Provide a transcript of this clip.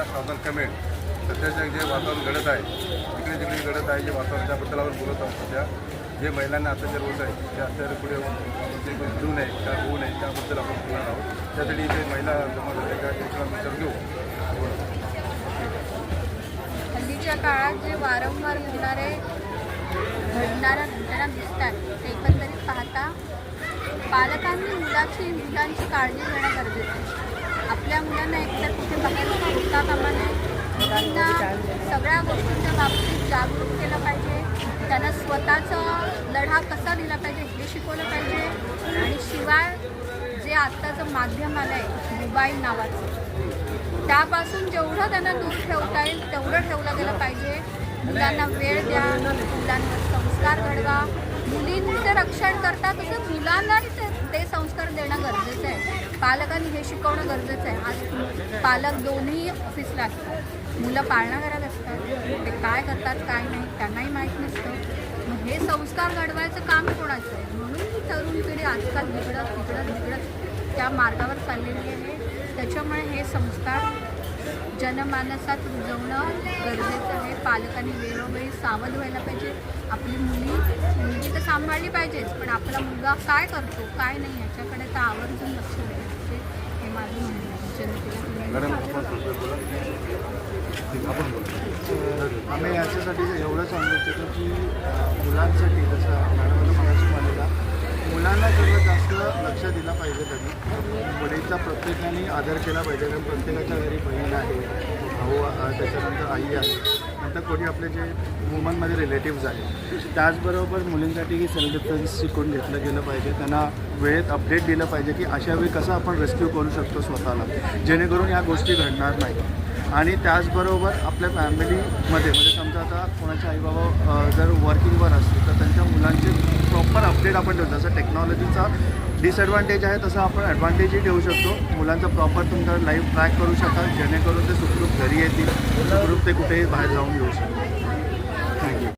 Media सावधान comment सध्याचं जे वातावरण घडत आहे तिकडे तिकडे घडत आहे जे वातावरण त्याबद्दल आपण बोलत आहोत. सध्या जे महिलांना अत्याचार होत आहे ते अत्याचार पुढे घडू नये का होऊ नये त्याबद्दल आपण बोलणार आहोत. त्यासाठी इथे महिला जमा झाल्या का त्याचा विचार घेऊ. हल्लीच्या काळात जे वारंवार घडणाऱ्या घटना दिसतात ते एकंदरीत पाहता पालकांनी मुलांची काळजी घेणं गरजेचं आहे. आपल्या मुलांना एकतर कुठे बाहेर होता कामा नये. मुलांना सगळ्या गोष्टींच्या बाबतीत जागरूक केलं पाहिजे. त्यांना स्वतःचा लढा कसा दिला पाहिजे हे शिकवलं पाहिजे. आणि शिवाय जे आत्ताचं माध्यम आलं आहे मोबाईल नावाचं त्यापासून जेवढं त्यांना दूर ठेवता येईल तेवढं ठेवलं गेलं पाहिजे. मुलांना वेळ द्या, मुलांवर संस्कार घडवा. मुलींचं रक्षण करतात तसं मुलांनाही ते संस्कार देणं गरजेचं आहे. पालकांनी हे शिकवणं गरजेचं आहे. आज पालक दोन्ही ऑफिसला असतात, मुलं पाळणाघरात असतात, ते काय करतात काय नाही त्यांनाही माहीत नसतं. मग हे संस्कार घडवायचं काम कोणाचं आहे? म्हणून तरुण पिढी आजकाल बिघडत त्या मार्गावर चाललेली आहे. त्याच्यामुळे हे संस्कार जनमानसात रुजवणं गरजेचं आहे. पालकांनी वेळोवेळी सावध व्हायला पाहिजे. आपली मुलगी तर सांभाळली पाहिजेच, पण आपला मुलगा काय करतो काय नाही याच्याकडे तर आवर्जून लक्ष द्यायला पाहिजे. हे माझं म्हणणं आहे. जनतेला आम्ही याच्यासाठी एवढं सांगू इच्छितो की मुलांसाठी जसं मॅडमला मगाशी म्हणलेला मुलांना सर्वात जास्त लक्ष दिलं पाहिजे. त्यांनी मुलीचा प्रत्येकाने आदर केला पाहिजे. कारण प्रत्येकाच्या घरी बहीण आहे, भाऊ, त्याच्यानंतर आई आहे, नंतर कोणी आपले जे वुमनमध्ये रिलेटिव्ज आहेत. त्याचबरोबर मुलींसाठी सेल्फ डिफेन्स शिकून घेतलं गेलं पाहिजे. त्यांना वेळेत अपडेट दिलं पाहिजे की अशा वेळी कसं आपण रेस्क्यू करू शकतो स्वतःला, जेणेकरून ह्या गोष्टी घडणार नाही. आणि त्याचबरोबर आपल्या फॅमिलीमध्ये म्हणजे समजा आता कोणाचे आईबाबा जर वर्किंगवर असतील तर त्यांच्या मुलांचे प्रॉपर अपडेट आपण ठेवतो. जसं टेक्नॉलॉजीचा डिसएडव्हान्टेज आहे तसं आपण ॲडव्हान्टेजही ठेवू शकतो. मुलांचं प्रॉपर तुमचं लाईफ ट्रॅक करू शकाल जेणेकरून ते सुखरूप घरी येतील, सुखरूप ते कुठेही बाहेर जाऊन येऊ शकतात.